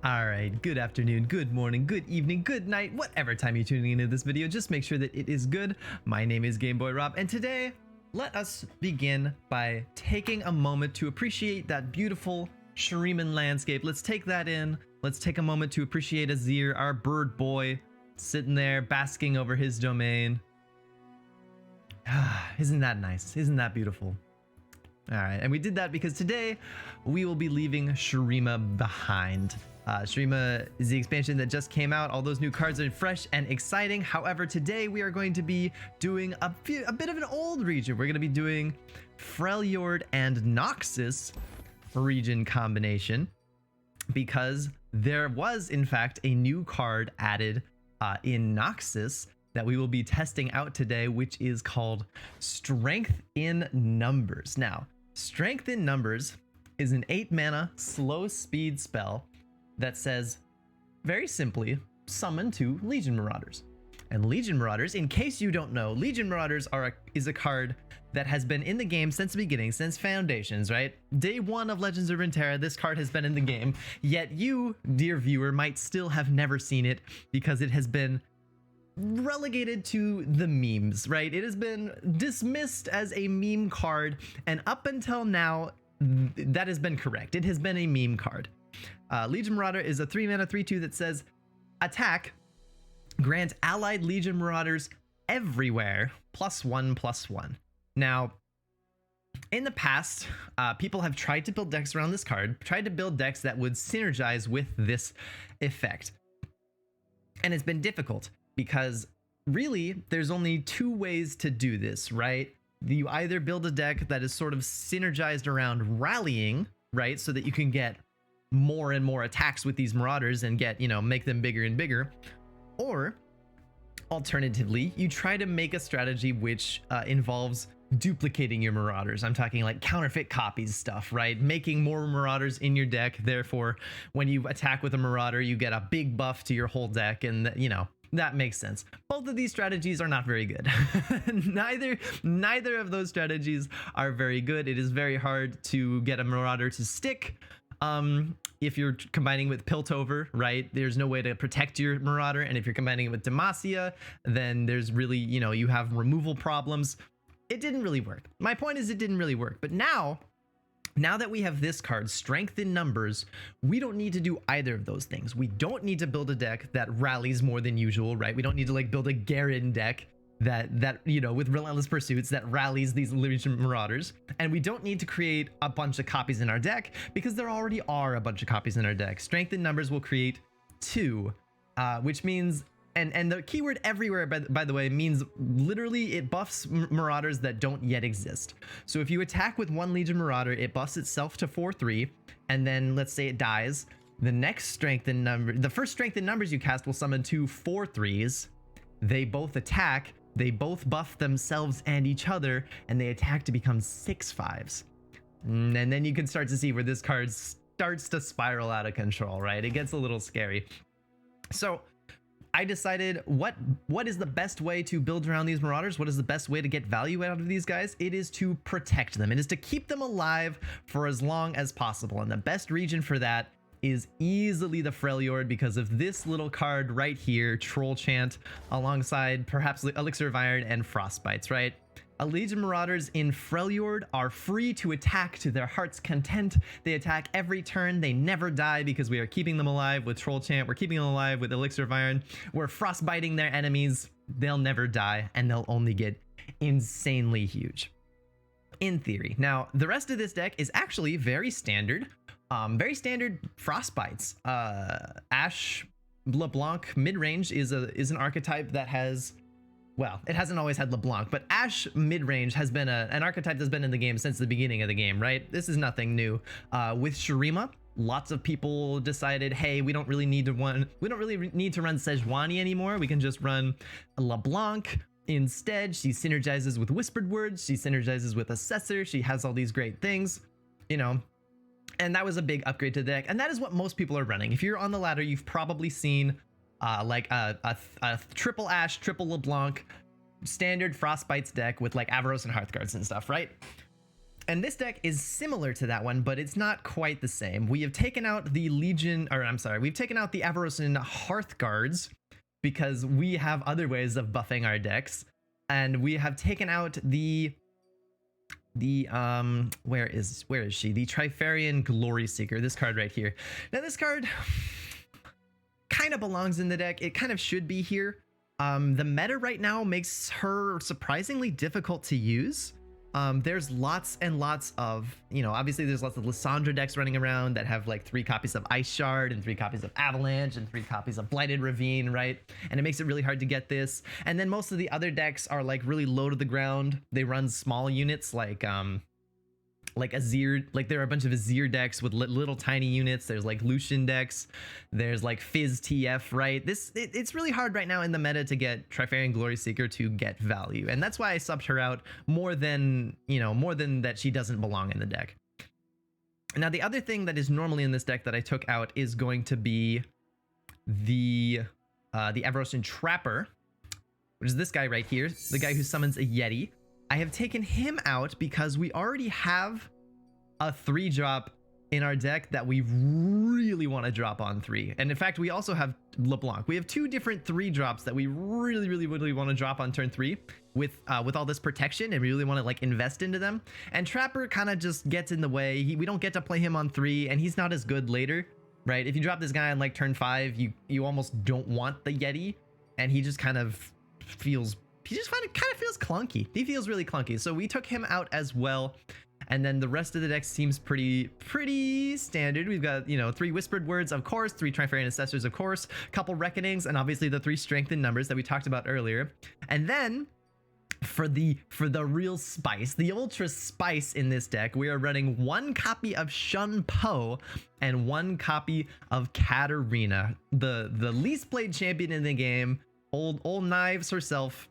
All right, good afternoon, good morning, good evening, good night, whatever time you're tuning into this video, just make sure that it is good. My name is Game Boy Rob, and today, let us begin by taking a moment to appreciate that beautiful Shuriman landscape. Let's take that in. Let's take a moment to appreciate Azir, our bird boy, sitting there basking over his domain. Isn't that nice? Isn't that beautiful? All right, and we did that because today we will be leaving Shurima behind. Shurima is the expansion that just came out. All those new cards are fresh and exciting. However, today we are going to be doing a bit of an old region. We're going to be doing Freljord and Noxus region combination because there was, in fact, a new card added in Noxus that we will be testing out today, which is called Strength in Numbers. Now, Strength in Numbers is an 8-mana slow speed spell that says, very simply, summon 2 Legion Marauders. And Legion Marauders, in case you don't know, Legion Marauders is a card that has been in the game since the beginning, since Foundations, right? Day 1 of Legends of Runeterra, this card has been in the game, yet you, dear viewer, might still have never seen it because it has been relegated to the memes, right? It has been dismissed as a meme card, and up until now, that has been correct. It has been a meme card. Legion Marauder is a 3-mana 3/2 that says, attack, grant allied Legion Marauders everywhere +1/+1. Now, in the past, people have tried to build decks around this card, tried to build decks that would synergize with this effect. And it's been difficult because really there's only 2 ways to do this, right? You either build a deck that is sort of synergized around rallying, right? So that you can get more and more attacks with these Marauders and get, make them bigger and bigger. Or alternatively, you try to make a strategy which involves duplicating your Marauders. I'm talking like counterfeit copies stuff, right? Making more Marauders in your deck. Therefore, when you attack with a Marauder, you get a big buff to your whole deck, and that makes sense. Both of these strategies are not very good. Neither of those strategies are very good. It is very hard to get a Marauder to stick. If you're combining with Piltover, right, there's no way to protect your Marauder. And if you're combining it with Demacia, then there's really, you have removal problems. It didn't really work. My point is it didn't really work. But now that we have this card, Strength in Numbers, we don't need to do either of those things. We don't need to build a deck that rallies more than usual, right? We don't need to build a Garen deck that with Relentless Pursuits that rallies these Legion Marauders. And we don't need to create a bunch of copies in our deck because there already are a bunch of copies in our deck. Strength in Numbers will create 2, which means, and the keyword everywhere, by the way, means literally it buffs Marauders that don't yet exist. So if you attack with 1 Legion Marauder, it buffs itself to 4/3, and then let's say it dies. The next the first Strength in Numbers you cast will summon 2 4/3s. They both attack. They both buff themselves and each other, and they attack to become 6/5s. And then you can start to see where this card starts to spiral out of control, right? It gets a little scary. So I decided what is the best way to build around these Marauders? What is the best way to get value out of these guys? It is to protect them. It is to keep them alive for as long as possible. And the best region for that is easily the Freljord because of this little card right here, Troll Chant, alongside perhaps Elixir of Iron and Frostbites, right? Legion Marauders in Freljord are free to attack to their heart's content. They attack every turn. They never die because we are keeping them alive with Troll Chant. We're keeping them alive with Elixir of Iron. We're frostbiting their enemies. They'll never die, and they'll only get insanely huge, in theory. Now, the rest of this deck is actually very standard. Frostbites. Ashe LeBlanc Midrange is an archetype that has, well, it hasn't always had LeBlanc, but Ashe Midrange has been an archetype that's been in the game since the beginning of the game, right? This is nothing new. With Shurima, lots of people decided, hey, we don't really need to run Sejuani anymore. We can just run LeBlanc. Instead, she synergizes with Whispered Words. She synergizes with Assessor. She has all these great things, and that was a big upgrade to the deck. And that is what most people are running. If you're on the ladder, you've probably seen like a triple Ashe, triple LeBlanc, standard Frostbites deck with like Avaros and Hearthguards and stuff, right? And this deck is similar to that one, but it's not quite the same. We have taken out the Legion, or I'm sorry, we've taken out the Avarosan Hearthguards because we have other ways of buffing our decks. And we have taken out the where is she? The Trifarian Glory Seeker, this card right here. Now this card kind of belongs in the deck. It kind of should be here. The meta right now makes her surprisingly difficult to use. There's lots and lots of, obviously there's lots of Lissandra decks running around that have like 3 copies of Ice Shard and 3 copies of Avalanche and 3 copies of Blighted Ravine, right? And it makes it really hard to get this. And then most of the other decks are like really low to the ground. They run small units like Azir, like there are a bunch of Azir decks with little tiny units. There's like Lucian decks. There's like Fizz TF, right? It's really hard right now in the meta to get Trifarian Glory Seeker to get value. And that's why I subbed her out more than that she doesn't belong in the deck. Now, the other thing that is normally in this deck that I took out is going to be the Avarosan Trapper, which is this guy right here, the guy who summons a Yeti. I have taken him out because we already have a 3-drop in our deck that we really want to drop on 3. And in fact, we also have LeBlanc. We have 2 different 3-drops that we really want to drop on turn 3 with all this protection, and we really want to like invest into them. And Trapper kind of just gets in the way. We don't get to play him on 3, and he's not as good later, right? If you drop this guy on like turn 5, you almost don't want the Yeti, and he just kind of feels... He just kind of feels clunky. He feels really clunky. So we took him out as well. And then the rest of the deck seems pretty standard. We've got, 3 Whispered Words, of course, 3 Trifarian Assessors, of course, a couple Reckonings, and obviously the 3 Strengthened Numbers that we talked about earlier. And then for the real spice, the ultra spice in this deck, we are running 1 copy of Shun Po and 1 copy of Katarina, the least played champion in the game. Old Knives herself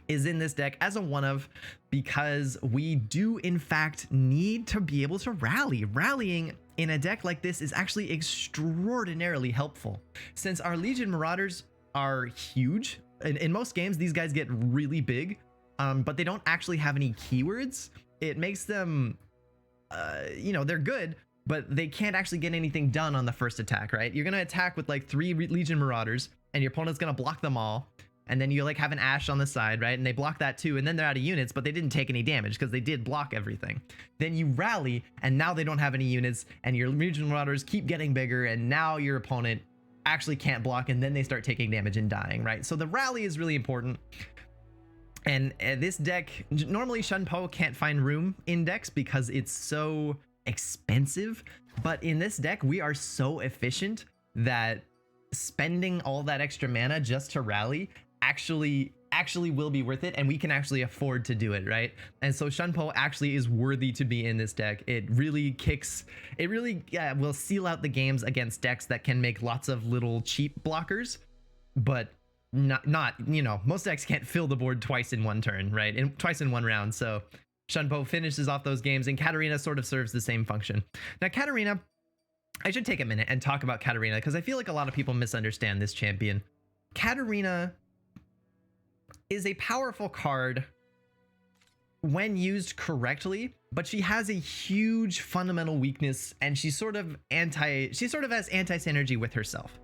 is in this deck as a one-of because we do in fact need to be able to rally. Rallying in a deck like this is actually extraordinarily helpful. Since our Legion Marauders are huge, in most games these guys get really big, but they don't actually have any keywords. It makes them, they're good, but they can't actually get anything done on the first attack, right? You're gonna attack with like 3 Legion Marauders and your opponent's gonna block them all. And then you like have an Ashe on the side, right? And they block that too. And then they're out of units, but they didn't take any damage because they did block everything. Then you rally and now they don't have any units and your Legion Marauders keep getting bigger. And now your opponent actually can't block and then they start taking damage and dying, right? So the rally is really important. And this deck, normally Shun Po can't find room in decks because it's so expensive. But in this deck, we are so efficient that spending all that extra mana just to rally actually will be worth it, and we can actually afford to do it, right? And so Shun Po actually is worthy to be in this deck. It really will seal out the games against decks that can make lots of little cheap blockers, but not most decks can't fill the board twice in one turn, right? Twice in one round. So Shun Po finishes off those games, and Katarina sort of serves the same function. Now Katarina, I should take a minute and talk about Katarina because I feel like a lot of people misunderstand this champion. Katarina is a powerful card when used correctly, but she has a huge fundamental weakness, and she sort of has anti-synergy with herself.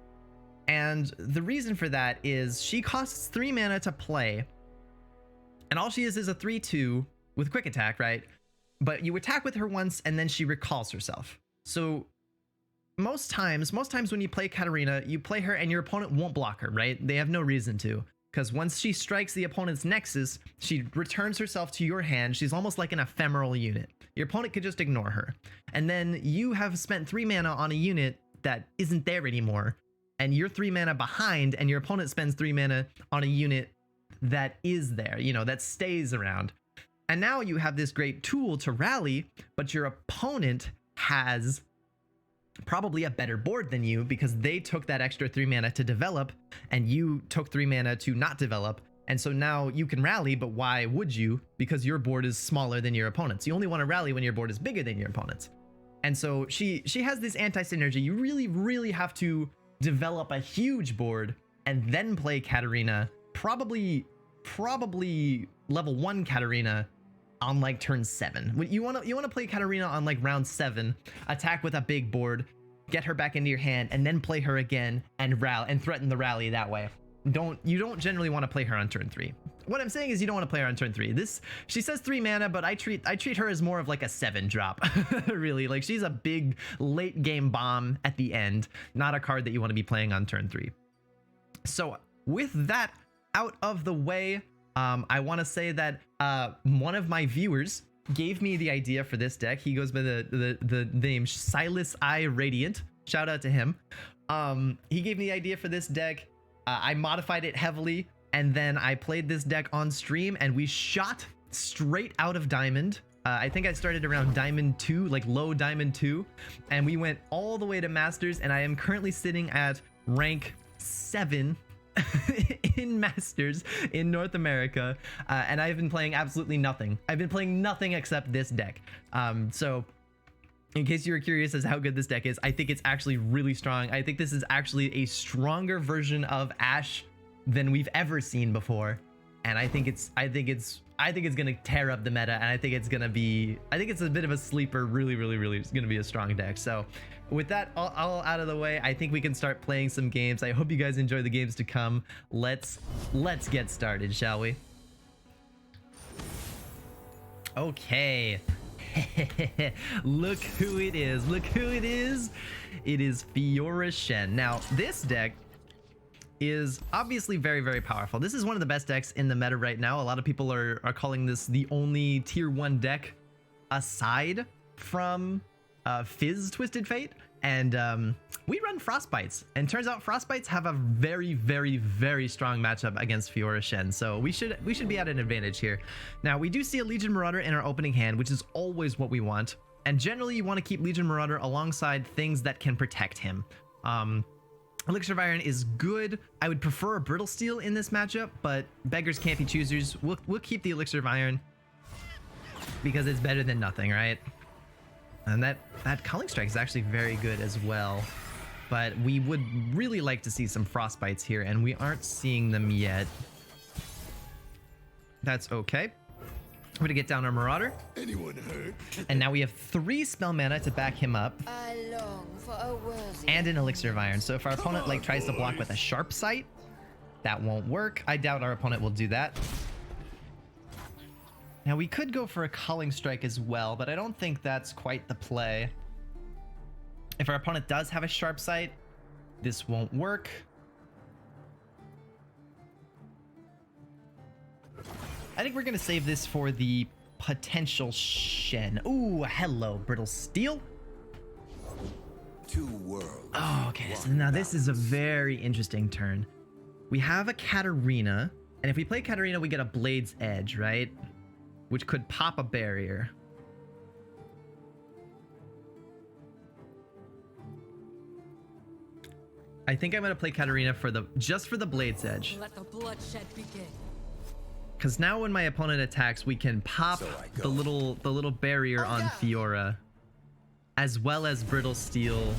And the reason for that is she costs 3 mana to play, and all she is a 3/2 with quick attack, right? But you attack with her once and then she recalls herself. So most times when you play Katarina, you play her and your opponent won't block her, right? They have no reason to, because once she strikes the opponent's nexus, she returns herself to your hand. She's almost like an ephemeral unit. Your opponent could just ignore her. And then you have spent 3 mana on a unit that isn't there anymore, and you're 3 mana behind, and your opponent spends 3 mana on a unit that is there, that stays around. And now you have this great tool to rally, but your opponent has probably a better board than you because they took that extra 3 mana to develop and you took 3 mana to not develop. And so now you can rally, but why would you? Because your board is smaller than your opponent's. You only want to rally when your board is bigger than your opponent's. And so she has this anti-synergy. You really have to develop a huge board and then play Katarina, probably level 1 Katarina, on like turn 7. You want to play Katarina on like round 7, attack with a big board, get her back into your hand, and then play her again and threaten the rally that way. You don't generally want to play her on turn 3. What I'm saying is you don't want to play her on turn 3. She says 3 mana, but I treat her as more of like a 7 drop. Really, like she's a big late game bomb at the end, not a card that you want to be playing on turn 3. So with that out of the way, I want to say that one of my viewers gave me the idea for this deck. He goes by the name Silas I Radiant. Shout out to him. He gave me the idea for this deck. I modified it heavily, and then I played this deck on stream, and we shot straight out of Diamond. I think I started around Diamond 2, like low Diamond 2, and we went all the way to Masters, and I am currently sitting at rank 7 in Masters in North America, and I've been playing absolutely nothing. I've been playing nothing except this deck. So in case you were curious as to how good this deck is, I think it's actually really strong. I think this is actually a stronger version of Ashe than we've ever seen before, and I think it's gonna tear up the meta, and I think it's a bit of a sleeper. Really it's gonna be a strong deck. So with that all out of the way, I think we can start playing some games. I hope you guys enjoy the games to come. Let's get started, shall we? Okay. Look who it is. It is Fiora Shen. Now this deck is obviously very powerful. This is one of the best decks in the meta right now. A lot of people are calling this the only tier 1 deck aside from Fizz Twisted Fate, and we run Frostbites, and turns out Frostbites have a very strong matchup against Fiora Shen, so we should be at an advantage here. Now we do see a Legion Marauder in our opening hand, which is always what we want, and generally you want to keep Legion Marauder alongside things that can protect him. Elixir of Iron is good. I would prefer a Brittle Steel in this matchup, but beggars can't be choosers. We'll keep the Elixir of Iron because it's better than nothing, right? And that Culling Strike is actually very good as well, but we would really like to see some Frostbites here, and we aren't seeing them yet. That's okay. We're gonna get down our Marauder. Anyone hurt? And now we have 3 spell mana to back him up. I long for a worthy and an Elixir of Iron. So if our opponent like tries to block with a Sharp Sight, that won't work. I doubt our opponent will do that. Now we could go for a Culling Strike as well, but I don't think that's quite the play. If our opponent does have a Sharp Sight, this won't work. I think we're gonna save this for the potential Shen. Ooh, hello, Brittle Steel. 2 worlds. Oh, okay, so now this is a very interesting turn. We have a Katarina, and if we play Katarina, we get a Blade's Edge, right? Which could pop a barrier. I think I'm gonna play Katarina just for the Blade's Edge. Let the bloodshed begin. Because now when my opponent attacks, we can pop the little barrier on Fiora, as well as Brittle Steel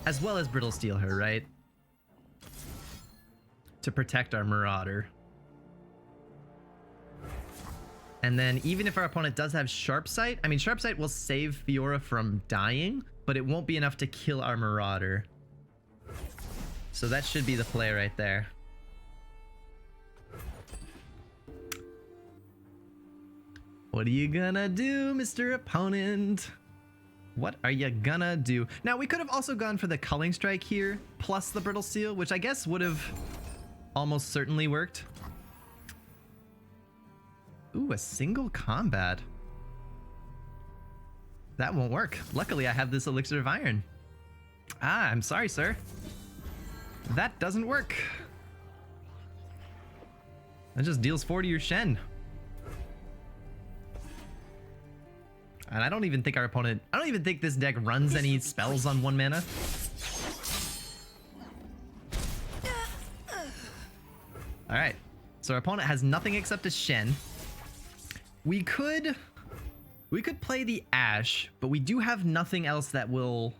her, right? To protect our Marauder. And then even if our opponent does have Sharp Sight, I mean, Sharp Sight will save Fiora from dying, but it won't be enough to kill our Marauder. So that should be the play right there. What are you gonna do, Mr. Opponent? What are you gonna do? Now, we could have also gone for the Culling Strike here, plus the Brittle Steel, which I guess would have almost certainly worked. Ooh, a single combat. That won't work. Luckily, I have this Elixir of Iron. Ah, I'm sorry, sir. That doesn't work. That just deals 4 to your Shen. And I don't even think this deck runs any spells on 1 mana. Alright, so our opponent has nothing except a Shen. We could play the Ashe, but we do have nothing else that will...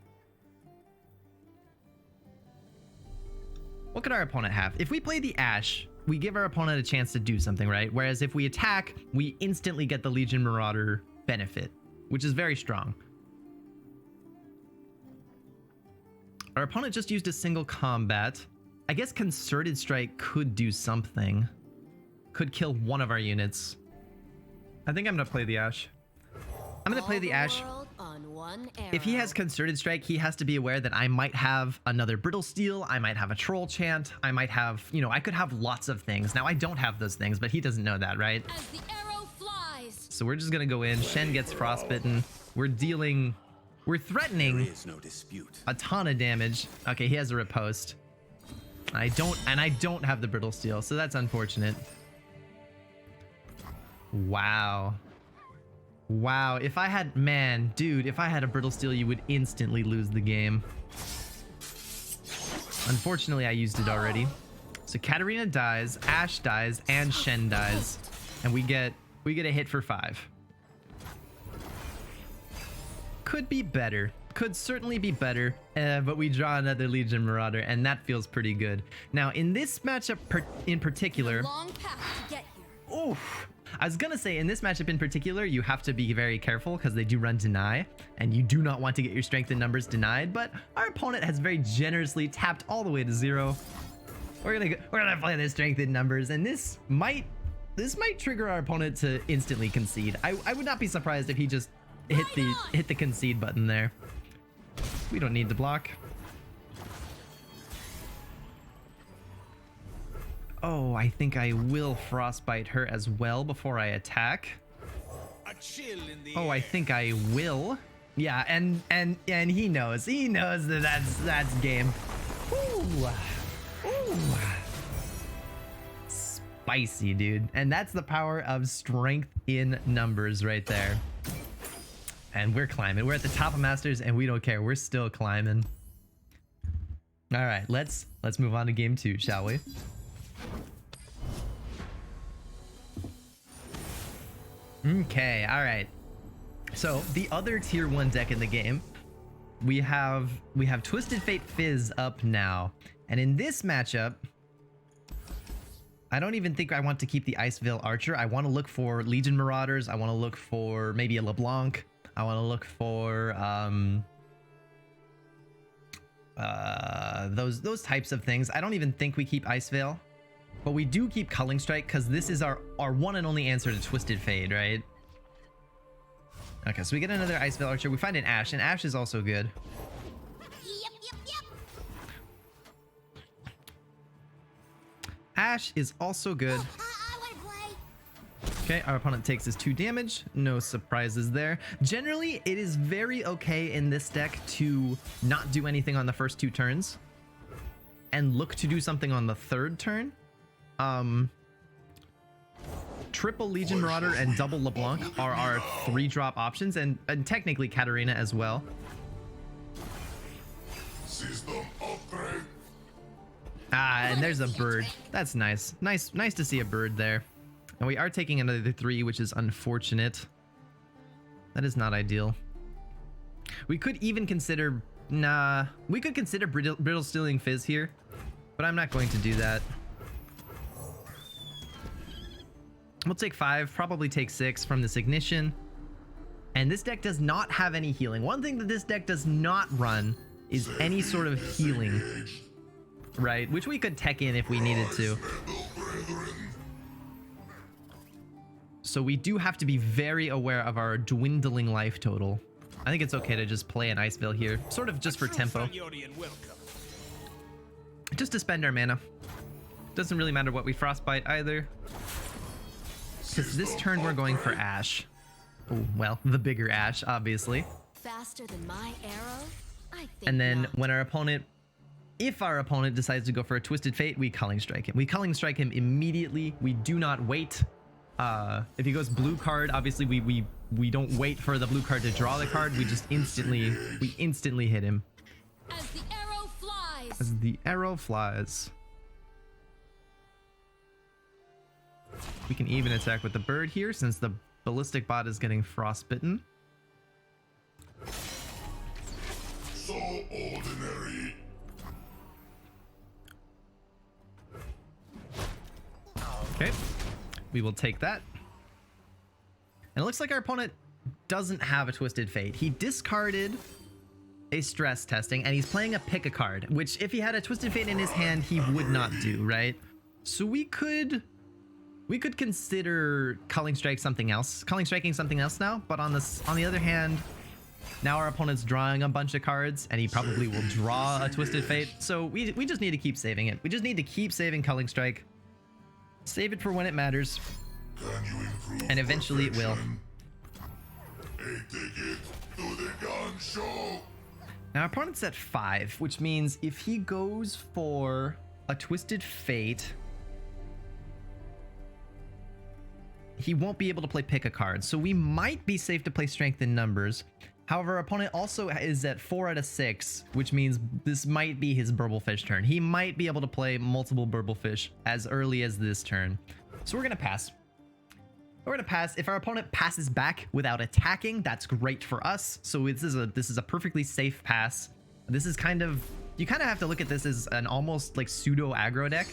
What could our opponent have? If we play the Ashe, give our opponent a chance to do something, right? Whereas if we attack, we instantly get the Legion Marauder benefit, which is very strong. Our opponent just used a single combat. I guess Concerted Strike could do something. Could kill one of our units. I think I'm gonna play the Ashe. I'm gonna play the Ashe. If he has Concerted Strike, he has to be aware that I might have another Brittle Steel, I might have a Troll Chant, I might have, you know, I could have lots of things. Now I don't have those things, but he doesn't know that, right? As the arrow flies. So we're just gonna go in. Shen gets frostbitten. We're threatening There is no dispute. a ton of damage. Okay, he has a riposte. I don't have the Brittle Steel, so that's unfortunate. Wow. Wow, if I had, man, dude, if I had a Brittle Steel, you would instantly lose the game. Unfortunately, I used it already. So Katarina dies, Ashe dies, and Shen dies. And we get a hit for 5. Could be better. Could certainly be better, but we draw another Legion Marauder, and that feels pretty good. Now, in this matchup in particular... Long path to get here. Oof. I was gonna say, in this matchup in particular, you have to be very careful because they do run deny, and you do not want to get your strength in numbers denied, but our opponent has very generously tapped all the way to 0. We're gonna play this strength in numbers, and this might trigger our opponent to instantly concede. I would not be surprised if he just hit the concede button there. We don't need to block. Oh, I think I will frostbite her as well before I attack. A chill in the Oh, I think I will. Yeah, and he knows that that's game. Ooh. Ooh. Spicy, dude. And that's the power of strength in numbers right there. And we're climbing. We're at the top of Masters and we don't care. We're still climbing. All right, let's move on to game 2, shall we? Okay, all right. So the other tier 1 deck in the game, we have Twisted Fate Fizz up now. And in this matchup, I don't even think I want to keep the Ice Veil Archer. I want to look for Legion Marauders. I want to look for maybe a LeBlanc. I want to look for those types of things. I don't even think we keep Ice Veil, but we do keep Culling Strike because this is our one and only answer to Twisted Fate, right? Okay, so we get another Ice Veil Archer. We find an Ashe, and Ashe is also good. Yep. Ashe is also good. I want to play. Okay, our opponent takes his 2 damage. No surprises there. Generally, it is very okay in this deck to not do anything on the first 2 turns and look to do something on the 3rd turn. Triple Legion Marauder and double LeBlanc are our 3-drop options, and technically Katarina as well. System upgrade. Ah, and there's a bird. That's nice. Nice to see a bird there. And we are taking another 3, which is unfortunate. That is not ideal. We could even consider... Nah, we could consider Brittle Stealing Fizz here, but I'm not going to do that. We'll take 5, probably take 6 from this Ignition. And this deck does not have any healing. One thing that this deck does not run is any sort of healing. Right, which we could tech in if we needed to. So we do have to be very aware of our dwindling life total. I think it's okay to just play an Ice Veil here, sort of just for tempo. Just to spend our mana. Doesn't really matter what we frostbite either. Because this turn we're going for Ashe. Oh, well, the bigger Ashe, obviously. Faster than my arrow? I think And then not. when our opponent... If our opponent decides to go for a Twisted Fate, we Culling Strike him. We Culling Strike him immediately. We do not wait. If he goes blue card, obviously we don't wait for the blue card to draw the card. We just instantly hit him. As the arrow flies. As the arrow flies. We can even attack with the bird here since the ballistic bot is getting frostbitten. So ordinary. Okay, we will take that. And it looks like our opponent doesn't have a Twisted Fate. He discarded a stress testing and he's playing a pick a card, which if he had a Twisted Fate in his hand, he would not do, right? So we could consider Culling Striking something else now, but on the other hand, now our opponent's drawing a bunch of cards and he probably will draw a Twisted Fate. So we just need to keep saving it. We just need to keep saving Culling Strike. Save it for when it matters. And eventually it will. A ticket to the gun show. Now our opponent's at 5, which means if he goes for a Twisted Fate, he won't be able to play pick a card. So we might be safe to play Strength in Numbers. However, our opponent also is at 4 out of 6, which means this might be his Burblefish turn. He might be able to play multiple Burblefish as early as this turn. So we're gonna pass. We're gonna pass. If our opponent passes back without attacking, that's great for us. So this is a perfectly safe pass. This is kind of, you kind of have to look at this as an almost like pseudo aggro deck.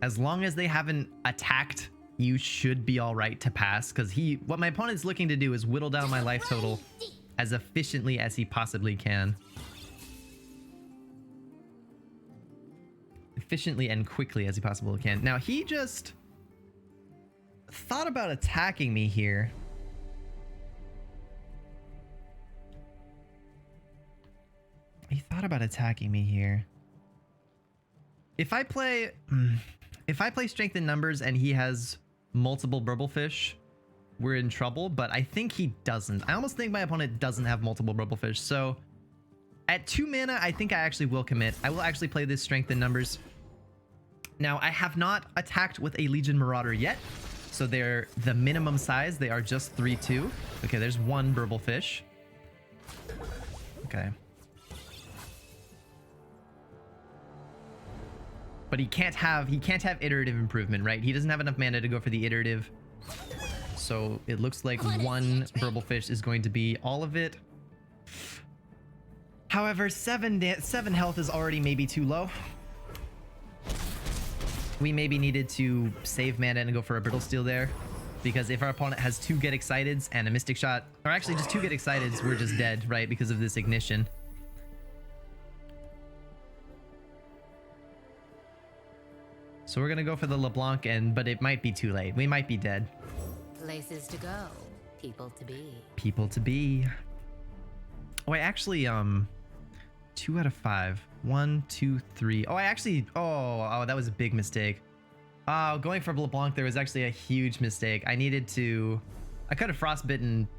As long as they haven't attacked, you should be all right to pass, because what my opponent's looking to do is whittle down my life total as efficiently as he possibly can. Efficiently and quickly as he possibly can. Now he just thought about attacking me here. He thought about attacking me here. If I play Strength in Numbers and he has multiple Burblefish, we're in trouble, but I think he doesn't. I almost think my opponent doesn't have multiple Burblefish. So at 2 mana, I think I actually will commit. I will actually play this Strength in Numbers. Now, I have not attacked with a Legion Marauder yet, so they're the minimum size. They are just 3/2. Okay, there's 1 Burblefish. Okay. But he can't have iterative improvement, right? He doesn't have enough mana to go for the iterative. So it looks like 1 Burblefish is going to be all of it. However, 7 health is already maybe too low. We maybe needed to save mana and go for a Brittle Steel there, because if our opponent has 2 Get Exciteds and a Mystic Shot, or actually just 2 Get Exciteds, we're just dead, right? Because of this ignition. So we're gonna go for the LeBlanc, but it might be too late. We might be dead. Places to go, people to be. People to be. Oh, I actually 2 out of 5. 1, 2, 3. Oh, I actually. Oh, that was a big mistake. Going for LeBlanc there was actually a huge mistake. I could have frostbitten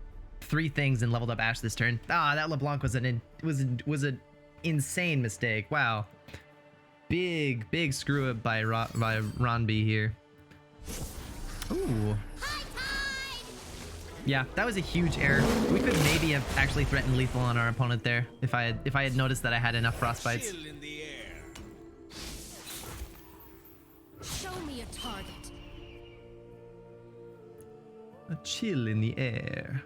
3 things and leveled up Ashe this turn. That LeBlanc was an insane mistake. Wow. Big screw up by Ronby here. Ooh. Yeah, that was a huge error. We could maybe have actually threatened lethal on our opponent there if I had noticed that I had enough frostbites. Chill in the air. Show me a target. A chill in the air.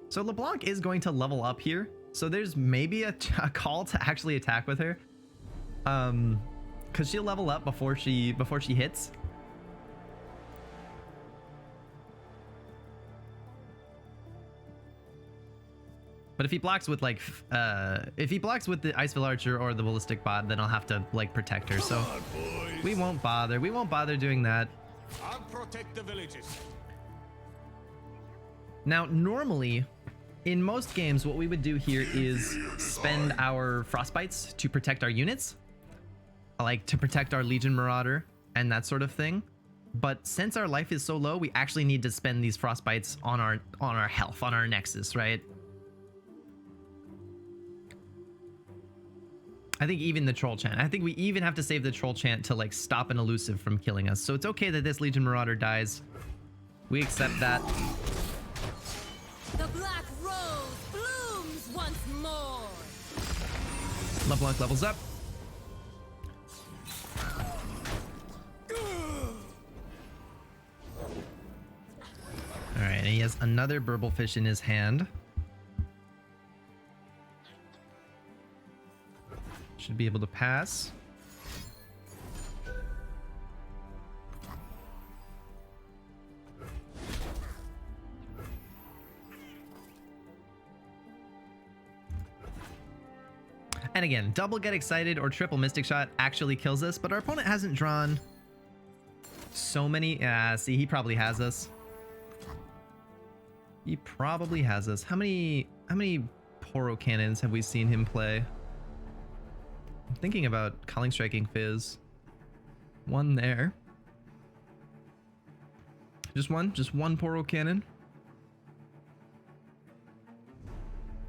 So LeBlanc is going to level up here. So there's maybe a call to actually attack with her. Cause she'll level up before she hits. But if he blocks with the Iceville Archer or the Ballistic Bot, then I'll have to like protect her. So we won't bother. We won't bother doing that. I'll protect the villages. Now, normally, in most games, what we would do here is spend our Frostbites to protect our units. Like to protect our Legion Marauder and that sort of thing. But since our life is so low, we actually need to spend these Frostbites on our health, on our Nexus, right? I think even the Troll Chant. I think we even have to save the Troll Chant to like stop an elusive from killing us. So it's okay that this Legion Marauder dies. We accept that. The black rose blooms once more. LeBlanc levels up. All right, and he has another Burblefish in his hand. Should be able to pass. And again, double Get Excited or triple Mystic Shot actually kills us, but our opponent hasn't drawn so many. See, he probably has us. He probably has us. How many Poro Cannons have we seen him play? I'm thinking about Culling Striking Fizz. One there. Just one Poro Cannon.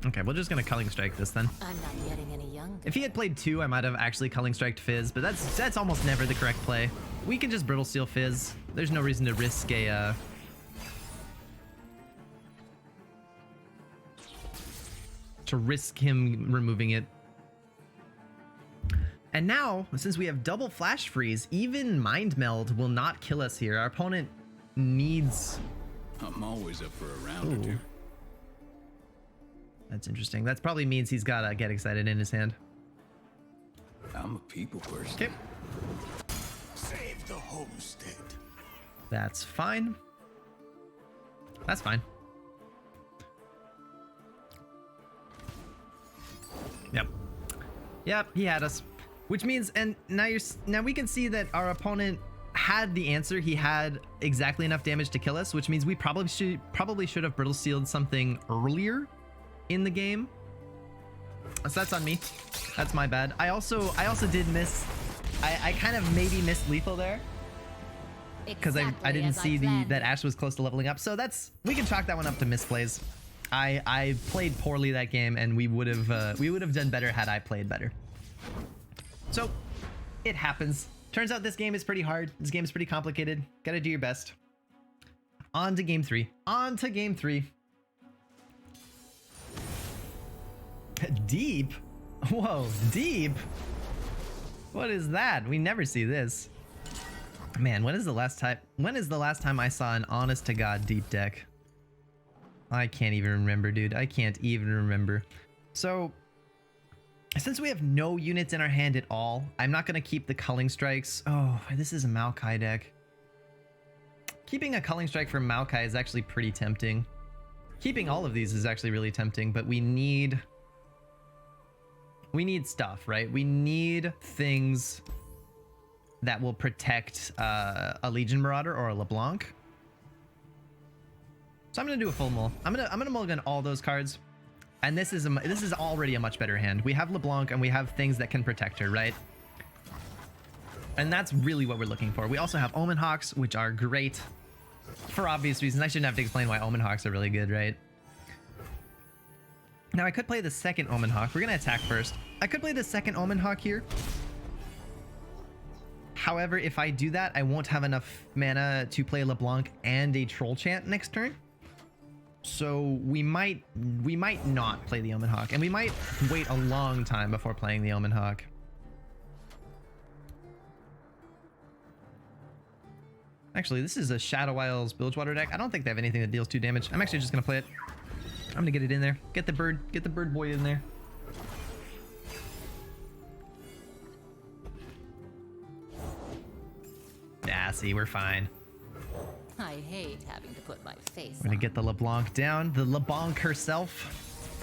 Okay, we're just gonna Culling Strike this then. I'm not getting any younger. If he had played 2, I might have actually Culling Striked Fizz, but that's almost never the correct play. We can just Brittle Steel Fizz. There's no reason to risk a him removing it. And now, since we have double Flash Freeze, even Mind Meld will not kill us here. Our opponent needs... I'm always up for a round or two. That's interesting. That probably means he's got a Get Excited in his hand. I'm a people person. Okay. Save the homestead. That's fine. That's fine. Yep, he had us. Which means, and now we can see that our opponent had the answer. He had exactly enough damage to kill us, which means we probably should have Brittle Sealed something earlier in the game. So that's on me. That's my bad. I also did miss. I kind of maybe missed lethal there because I didn't see that Ashe was close to leveling up. So we can chalk that one up to misplays. I played poorly that game, and we would have done better had I played better. So it happens. Turns out this game is pretty hard. This game is pretty complicated. Gotta do your best. On to game 3. On to game 3. Deep? Whoa, deep? What is that? We never see this. Man, when is the last time I saw an honest to God deep deck? I can't even remember, dude. I can't even remember. So, since we have no units in our hand at all, I'm not going to keep the Culling Strikes. Oh, this is a Maokai deck. Keeping a Culling Strike from Maokai is actually pretty tempting. Keeping all of these is actually really tempting, but we need stuff, right? We need things that will protect a Legion Marauder or a LeBlanc. So I'm gonna do a full mull. I'm gonna mulligan all those cards, and this is already a much better hand. We have LeBlanc and we have things that can protect her, right? And that's really what we're looking for. We also have Omen Hawks, which are great for obvious reasons. I shouldn't have to explain why Omen Hawks are really good, right? Now I could play the second Omen Hawk. We're gonna attack first. I could play the second Omen Hawk here. However, if I do that, I won't have enough mana to play LeBlanc and a Troll Chant next turn. So we might not play the Omen Hawk, and we might wait a long time before playing the Omen Hawk. Actually, this is a Shadow Isles Bilgewater deck. I don't think they have anything that deals 2 damage. I'm actually just gonna play it. I'm gonna get it in there. Get the bird boy in there. Yeah, see, we're fine. I hate having to put my face We're gonna on. get the LeBlanc down. The LeBlanc herself.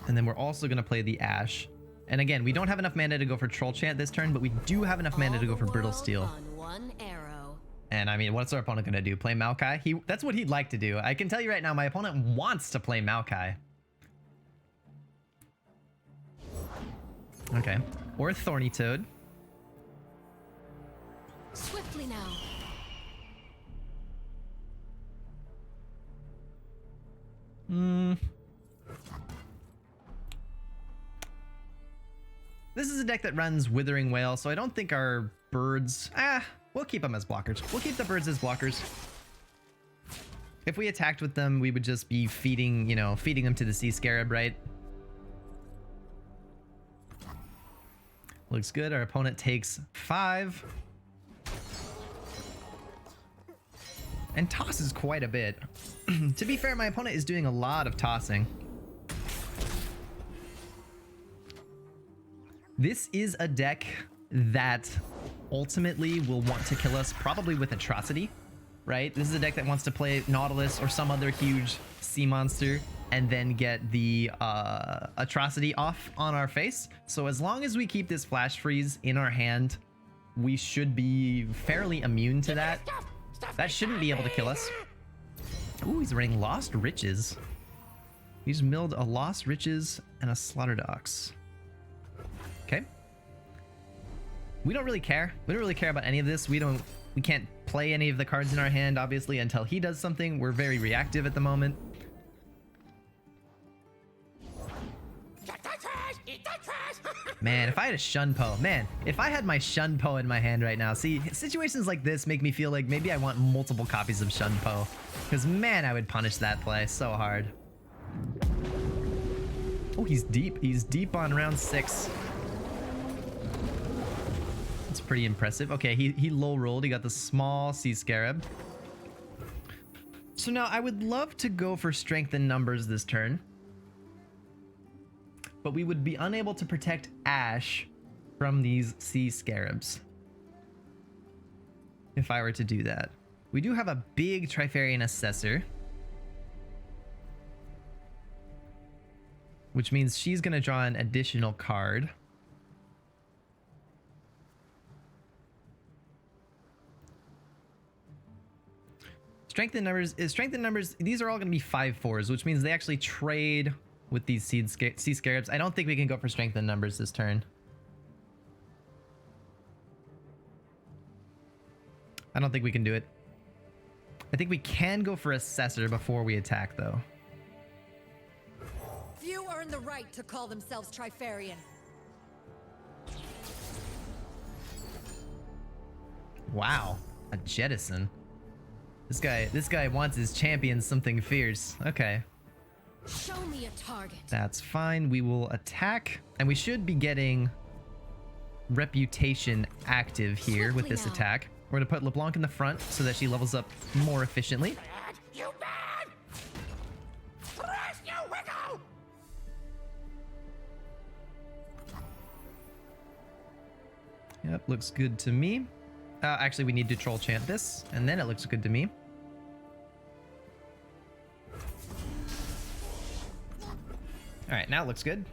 And then we're also gonna play the Ashe. And again, we don't have enough mana to go for Troll Chant this turn, but we do have enough mana to go for Brittle Steel. On one arrow. And I mean, what's our opponent gonna do? Play Maokai? That's what he'd like to do. I can tell you right now, my opponent wants to play Maokai. Okay. Or Thorny Toad. Swiftly now. This is a deck that runs Withering Wail, so I don't think our birds... we'll keep them as blockers. We'll keep the birds as blockers. If we attacked with them, we would just be feeding them to the Sea Scarab, right? Looks good. Our opponent takes 5. And tosses quite a bit. To be fair, my opponent is doing a lot of tossing. This is a deck that ultimately will want to kill us, probably with Atrocity. right? This is a deck that wants to play Nautilus or some other huge sea monster and then get the atrocity off on our face. So as long as we keep this flash freeze in our hand, we should be fairly immune to that. That shouldn't be able to kill us. Ooh, he's running Lost Riches. He's milled a Lost Riches and a Slaughter Docks. Okay. We don't really care. We don't really care about any of this. We can't play any of the cards in our hand, obviously, until he does something. We're very reactive at the moment. Man, if I had a Shunpo, man, if I had my Shunpo in my hand right now, see, situations like this make me feel like maybe I want multiple copies of Shunpo, because man, I would punish that play so hard. Oh, he's deep. He's deep on round 6. That's pretty impressive. Okay, he low rolled. He got the small Sea Scarab. So now I would love to go for strength in numbers this turn, but we would be unable to protect Ashe from these Sea Scarabs if I were to do that. We do have a big Trifarian Assessor, which means she's going to draw an additional card. Strength in numbers, these are all going to be 5/4s, which means they actually trade with these Sea Scarabs. I don't think we can go for strength in numbers this turn. I don't think we can do it. I think we can go for Assessor before we attack, though. Few earn the right to call themselves Trifarian. Wow, a Jettison. This guy wants his champion something fierce. Okay. Show me a target. That's fine. We will attack, and we should be getting Reputation active here with this attack. We're gonna put LeBlanc in the front so that she levels up more efficiently. You bad! Thrash you wiggle! Yep, looks good to me. Actually, we need to troll chant this, and then it looks good to me. All right, now it looks good.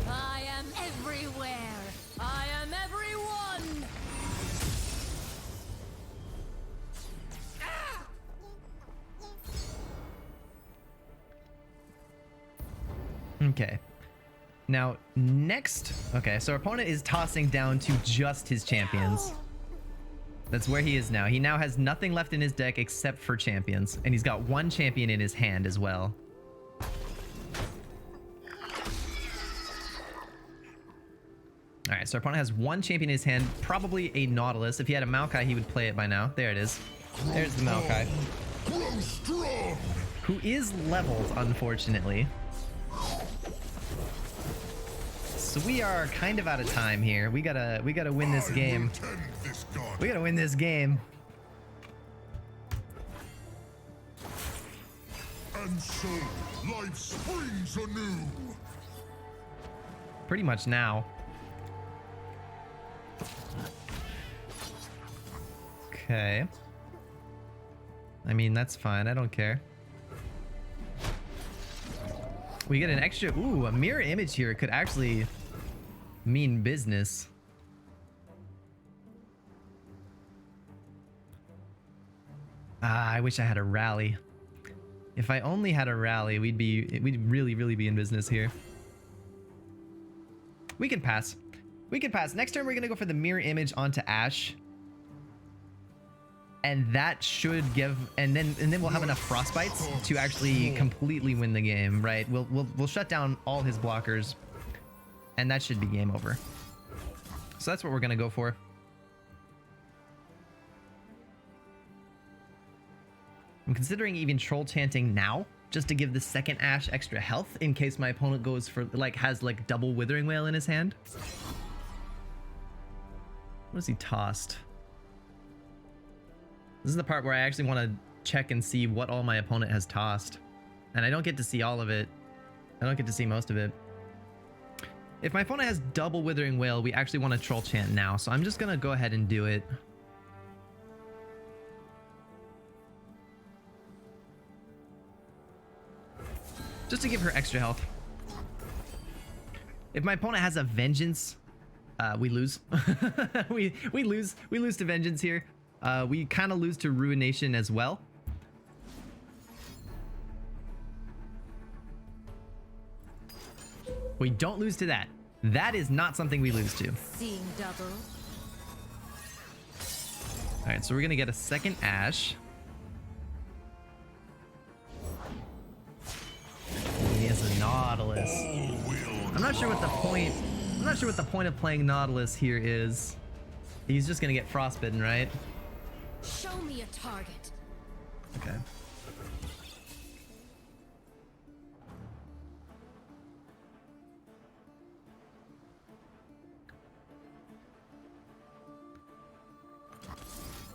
I am everywhere. I am everyone. Okay. Now, next... Okay, so our opponent is tossing down to just his champions. That's where he is now. He now has nothing left in his deck except for champions. And he's got one champion in his hand as well. Alright, so our opponent has one champion in his hand. Probably a Nautilus. If he had a Maokai, he would play it by now. There it is. There's the Maokai. Who is leveled, unfortunately. So we are kind of out of time here. We gotta win this game. We gotta win this game. And so, life springs anew. Pretty much now. Okay. I mean, that's fine. I don't care. We get an extra... Ooh, a mirror image here could actually mean business. Ah, I wish I had a rally. If I only had a rally, we'd really be in business here. We can pass. We can pass. Next turn, we're gonna go for the mirror image onto Ashe. And that should give, and then we'll have enough Frostbites to actually completely win the game, right? We'll shut down all his blockers, and that should be game over. So that's what we're gonna go for. I'm considering even troll chanting now, just to give the second Ashe extra health in case my opponent goes for has double Withering Wail in his hand. What has he tossed? This is the part where I actually want to check and see what all my opponent has tossed. And I don't get to see all of it. I don't get to see most of it. If my opponent has double Withering Wail, we actually want to troll chant now. So I'm just going to go ahead and do it. just to give her extra health. If my opponent has a vengeance, we lose. we lose to vengeance here. We kind of lose to ruination as well. We don't lose to that. That is not something we lose to. Seeing double. All right, so we're gonna get a second Ashe. He has a Nautilus. I'm not sure what the point. I'm not sure what the point of playing Nautilus here is. He's just gonna get frostbitten, right? Show me a target. Okay.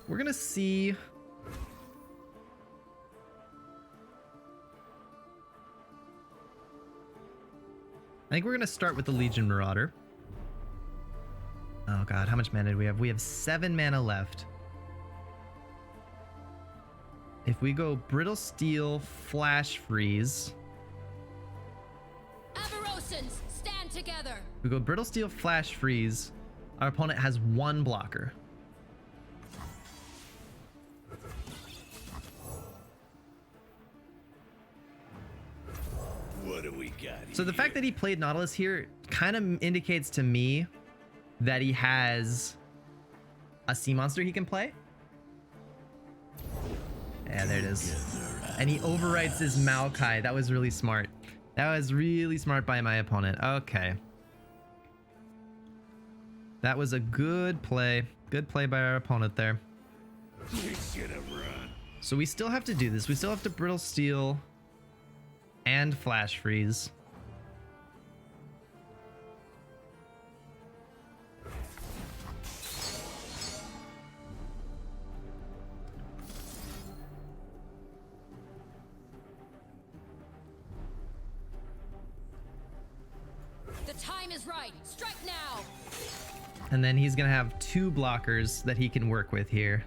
We're gonna see. I think we're gonna start with the Legion Marauder. Oh god, how much mana do we have? We have 7 mana left. If we go Brittle Steel, Flash Freeze. Avarosans, stand together. If we go Brittle Steel, Flash Freeze. Our opponent has 1 blocker. What do we got So the fact that he played Nautilus here kind of indicates to me that he has a sea monster he can play. Yeah, there it is. And he overwrites his Maokai. That was really smart. That was really smart by my opponent. Okay. That was a good play. Good play by our opponent there. You should have run. So we still have to do this. We still have to Brittle Steel and Flash Freeze. The time is right. Strike now. And then he's gonna have 2 blockers that he can work with here.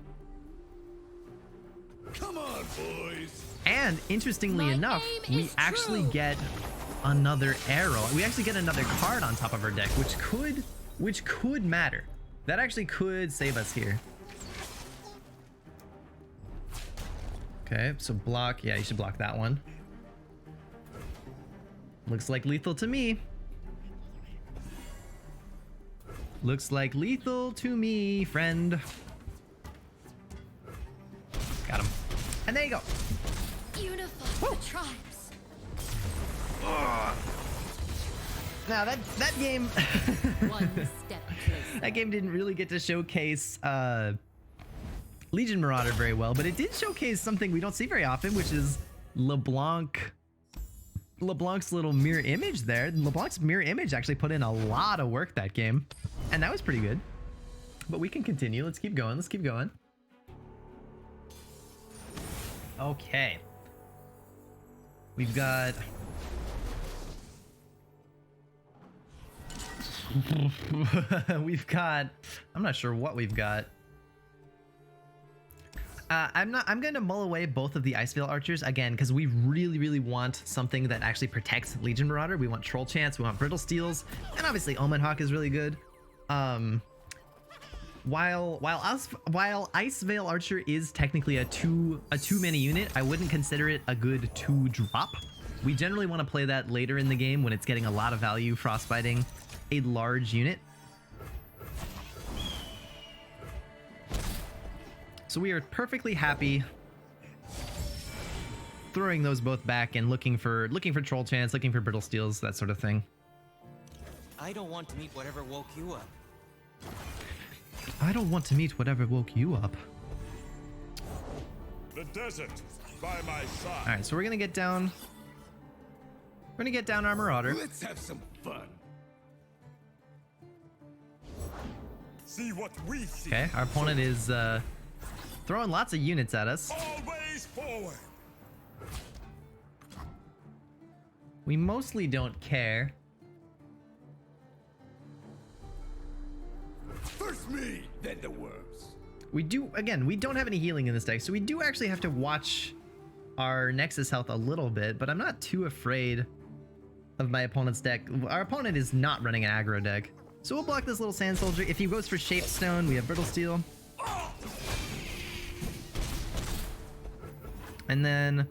Come on, boys. And interestingly My enough, aim we is actually true. get another arrow. We actually get another card on top of our deck, which could matter. That actually could save us here. Okay, so block. Yeah, you should block that one. Looks like lethal to me. Looks like lethal to me, friend. Got him. And there you go. Unify the tribes. Now that game One step closer. that game didn't really get to showcase Legion Marauder very well, but it did showcase something we don't see very often, which is LeBlanc's little mirror image there. LeBlanc's mirror image actually put in a lot of work that game, and that was pretty good. But we can continue. Let's keep going. Let's keep going. Okay. We've got... we've got... I'm not sure what we've got. I'm going to mull away both of the Ice Veil Archers again, because we really want something that actually protects Legion Marauder. We want Troll Chance, we want Brittle Steels, and obviously Omen Hawk is really good. While Ice Veil Archer is technically a two mana unit, I wouldn't consider it a good 2-drop. We generally want to play that later in the game when it's getting a lot of value frostbiting a large unit. So we are perfectly happy throwing those both back and looking for Troll Chance, looking for Brittle Steels, that sort of thing. I don't want to meet whatever woke you up. I don't want to meet whatever woke you up. The desert by my side. All right, so we're gonna get down. We're gonna get down our Marauder. Let's have some fun. See what we see. Okay, our opponent is throwing lots of units at us. Always forward. We mostly don't care. First me, then the worms. We do, again, we don't have any healing in this deck, so we do actually have to watch our Nexus health a little bit, but I'm not too afraid of my opponent's deck. Our opponent is not running an aggro deck. So we'll block this little Sand Soldier. If he goes for Shape Stone, we have Brittle Steel. And then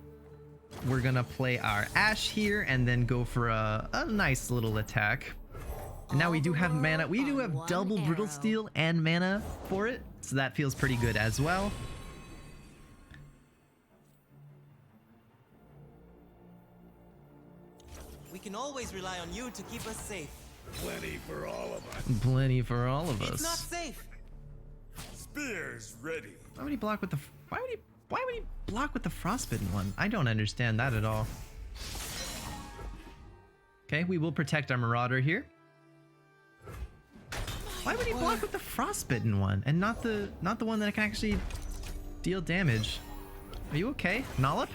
we're gonna play our Ashe here and then go for a nice little attack. And now we do have mana. We do have double Brittle Steel and mana for it. So that feels pretty good as well. We can always rely on you to keep us safe. Plenty for all of us. Plenty for all of It's not us. safe. Spears ready. Why would he block with the... Why would he block with the Frostbitten one? I don't understand that at all. Okay, we will protect our Marauder here. Why would he block with the Frostbitten one and not the one that can actually deal damage? Are you okay? Nolip?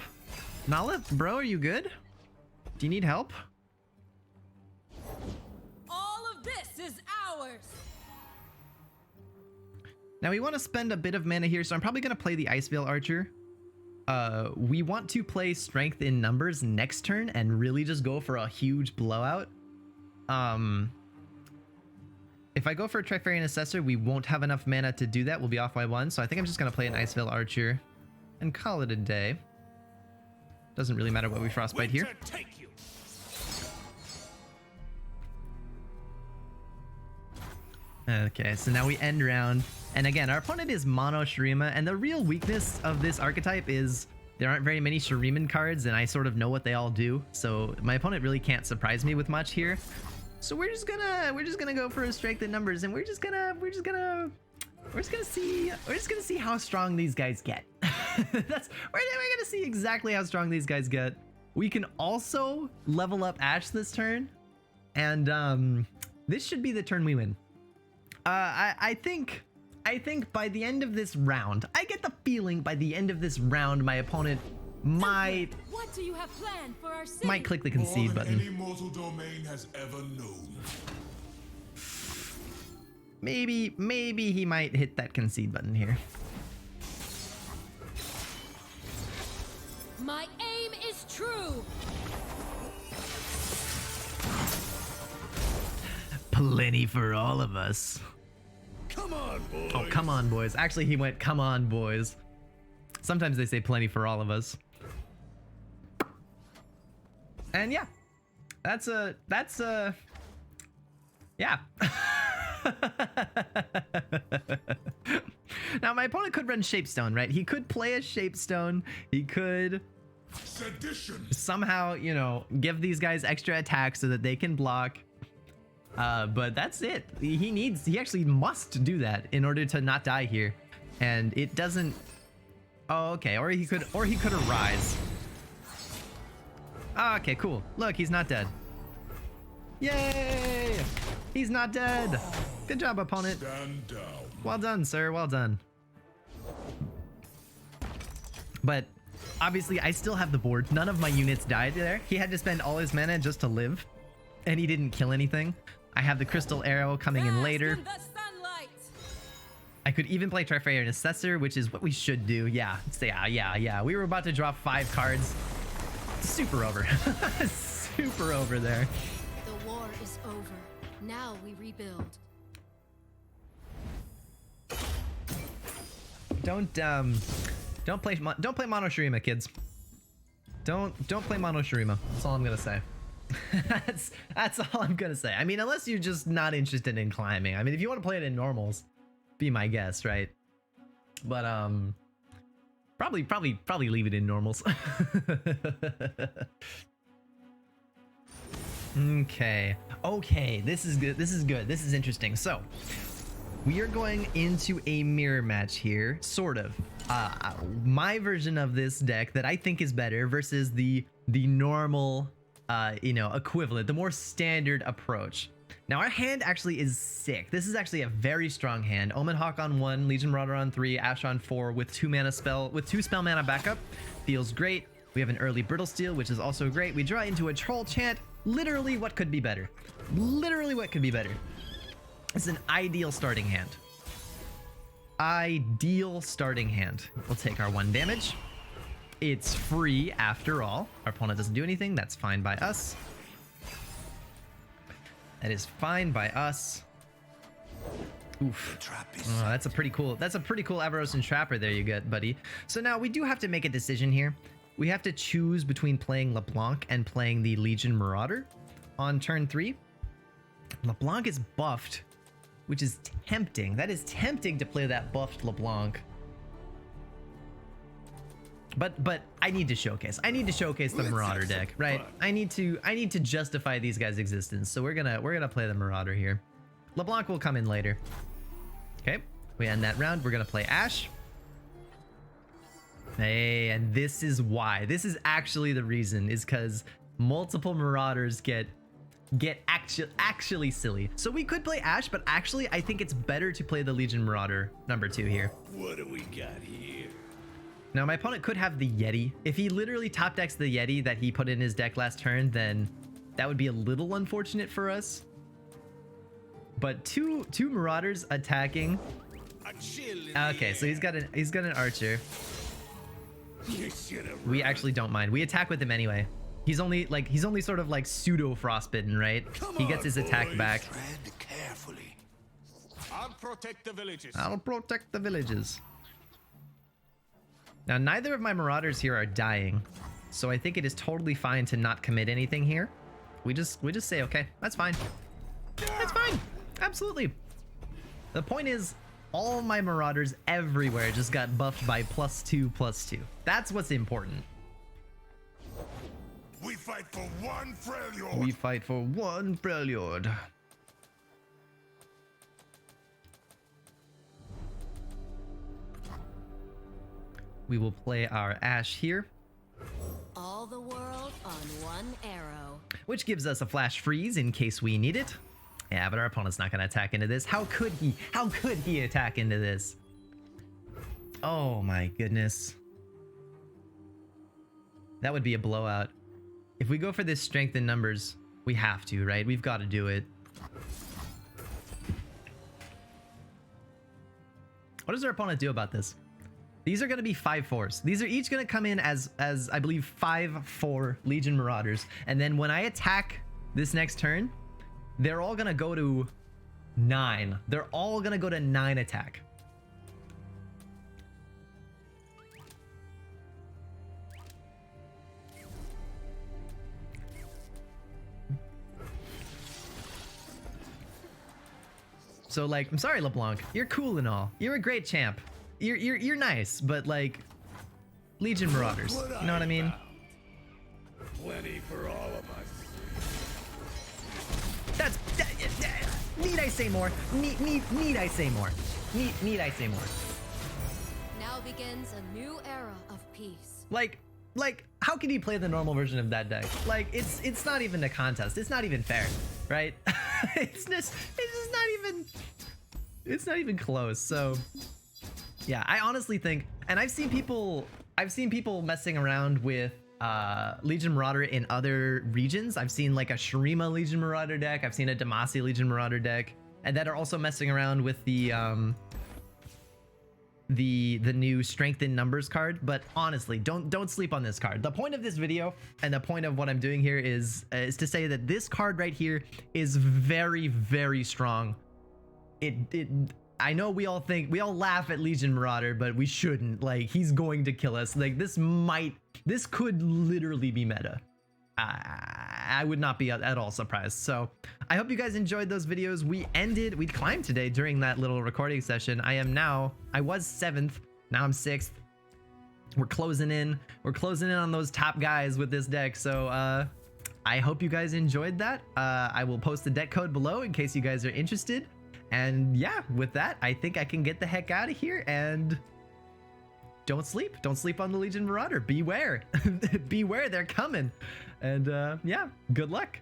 Nolip, bro, are you good? Do you need help? All of this is ours. Now we want to spend a bit of mana here, so I'm probably going to play the Ice Veil Archer. We want to play Strength in Numbers next turn and really just go for a huge blowout. If I go for a Trifarian Assessor, we won't have enough mana to do that. We'll be off by 1, so I think I'm just going to play an Ice Veil Archer and call it a day. Doesn't really matter what we Frostbite here. Take you. Okay, so now we end round. And again, our opponent is mono Shurima, and the real weakness of this archetype is there aren't very many Shuriman cards, and I sort of know what they all do. So my opponent really can't surprise me with much here. So we're just gonna go for a Strength in Numbers, and we're just gonna see how strong these guys get. We're gonna see exactly how strong these guys get. We can also level up Ashe this turn, and this should be the turn we win. I think by the end of this round, I get the feeling by the end of this round, my opponent might What do you have planned for our city? might click the More concede than button. any mortal domain has ever known. Maybe he might hit that concede button here. My aim is true. Plenty for all of us. Come on, boys. Oh, come on, boys. Actually, he went, come on, boys. Sometimes they say plenty for all of us. And yeah, that's yeah. Now, my opponent could run Shapestone, right? He could play a Shapestone. He could Sedition. somehow, you know, give these guys extra attacks so that they can block. But that's it. He actually must do that in order to not die here. And it doesn't. Oh, okay. Or he could arise. Oh, okay, cool. Look, he's not dead. Yay! He's not dead. Good job, opponent. Stand down. Well done, sir. Well done. But obviously, I still have the board. None of my units died there. He had to spend all his mana just to live, and he didn't kill anything. I have the Crystal Arrow coming in Bask later. in the sunlight. I could even play Trifarian Assessor, which is what we should do. Yeah, yeah. We were about to draw 5 cards. Super over. Super over there. The war is over. Now we rebuild. Don't play Mono Shurima, kids. Don't play Mono Shurima. That's all I'm gonna say. that's all I'm gonna say. I mean, unless you're just not interested in climbing. I mean, if you want to play it in normals, be my guest, right? But probably leave it in normals. Okay, this is good. This is interesting. So we are going into a mirror match here, sort of. My version of this deck that I think is better versus the normal, equivalent, the more standard approach. Now our hand actually is sick. This is actually a very strong hand. Omen Hawk on 1, Legion Marauder on 3, Ashe on 4 with 2 spell mana backup. Feels great. We have an early Brittle Steel, which is also great. We draw into a Troll Chant. Literally, what could be better? Literally, what could be better? It's an ideal starting hand. Ideal starting hand. We'll take our 1 damage. It's free after all. Our opponent doesn't do anything. That's fine by us. That is fine by us. Oof. Oh, that's a pretty cool Avarosan Trapper there you get, buddy. So now we do have to make a decision here. We have to choose between playing LeBlanc and playing the Legion Marauder on turn 3. LeBlanc is buffed, which is tempting. That is tempting to play that buffed LeBlanc. But I need to showcase. I need to showcase the Marauder deck, right? I need to justify these guys' existence. So we're gonna play the Marauder here. LeBlanc will come in later. Okay, we end that round. We're gonna play Ashe. Hey, and this is why. This is actually the reason, is because multiple Marauders get actually silly. So we could play Ashe, but actually I think it's better to play the Legion Marauder number 2 here. What do we got here? Now my opponent could have the Yeti. If he literally top decks the Yeti that he put in his deck last turn, then that would be a little unfortunate for us. But two Marauders attacking. Okay, so he's got an archer. We actually don't mind. We attack with him anyway. He's only sort of like pseudo frostbitten, right? He gets his attack back. Tread carefully. I'll protect the villages. I'll protect the villages. Now neither of my Marauders here are dying, so I think it is totally fine to not commit anything here. We just say, okay, that's fine. That's fine. Absolutely. The point is, all my Marauders everywhere just got buffed by +2/+2. That's what's important. We fight for one Freljord. We fight for one Freljord. We will play our Ashe here, All the world on one arrow. which gives us a flash freeze in case we need it. Yeah, but our opponent's not going to attack into this. How could he? How could he attack into this? Oh my goodness. That would be a blowout. If we go for this strength in numbers, we have to, right? We've got to do it. What does our opponent do about this? These are going to be 5/4s. These are each going to come in as I believe 5/4 Legion Marauders. And then when I attack this next turn, they're all going to go to 9. They're all going to go to 9 attack. So like, I'm sorry, LeBlanc. You're cool and all. You're a great champ. You're nice, but like, Legion Marauders. You know what I mean? Plenty for all of us. Need I say more? Need I say more? Need I say more? Now begins a new era of peace. Like, how can you play the normal version of that deck? Like, it's not even a contest. It's not even fair, right? it's just not even close. So, yeah, I honestly think, and I've seen people messing around with Legion Marauder in other regions. I've seen like a Shurima Legion Marauder deck. I've seen a Demacia Legion Marauder deck, and that are also messing around with the new strength in numbers card. But honestly, don't sleep on this card. The point of this video and the point of what I'm doing here is to say that this card right here is very, very strong. I know we all laugh at Legion Marauder, but we shouldn't. Like, he's going to kill us. Like, this could literally be meta. I would not be at all surprised. So I hope you guys enjoyed those videos. We climbed today during that little recording session. I was 7th, now I'm 6th. We're closing in on those top guys with this deck. So I hope you guys enjoyed that. I will post the deck code below in case you guys are interested. And yeah, with that, I think I can get the heck out of here. And don't sleep on the Legion Marauder. Beware. Beware, they're coming. And yeah, good luck.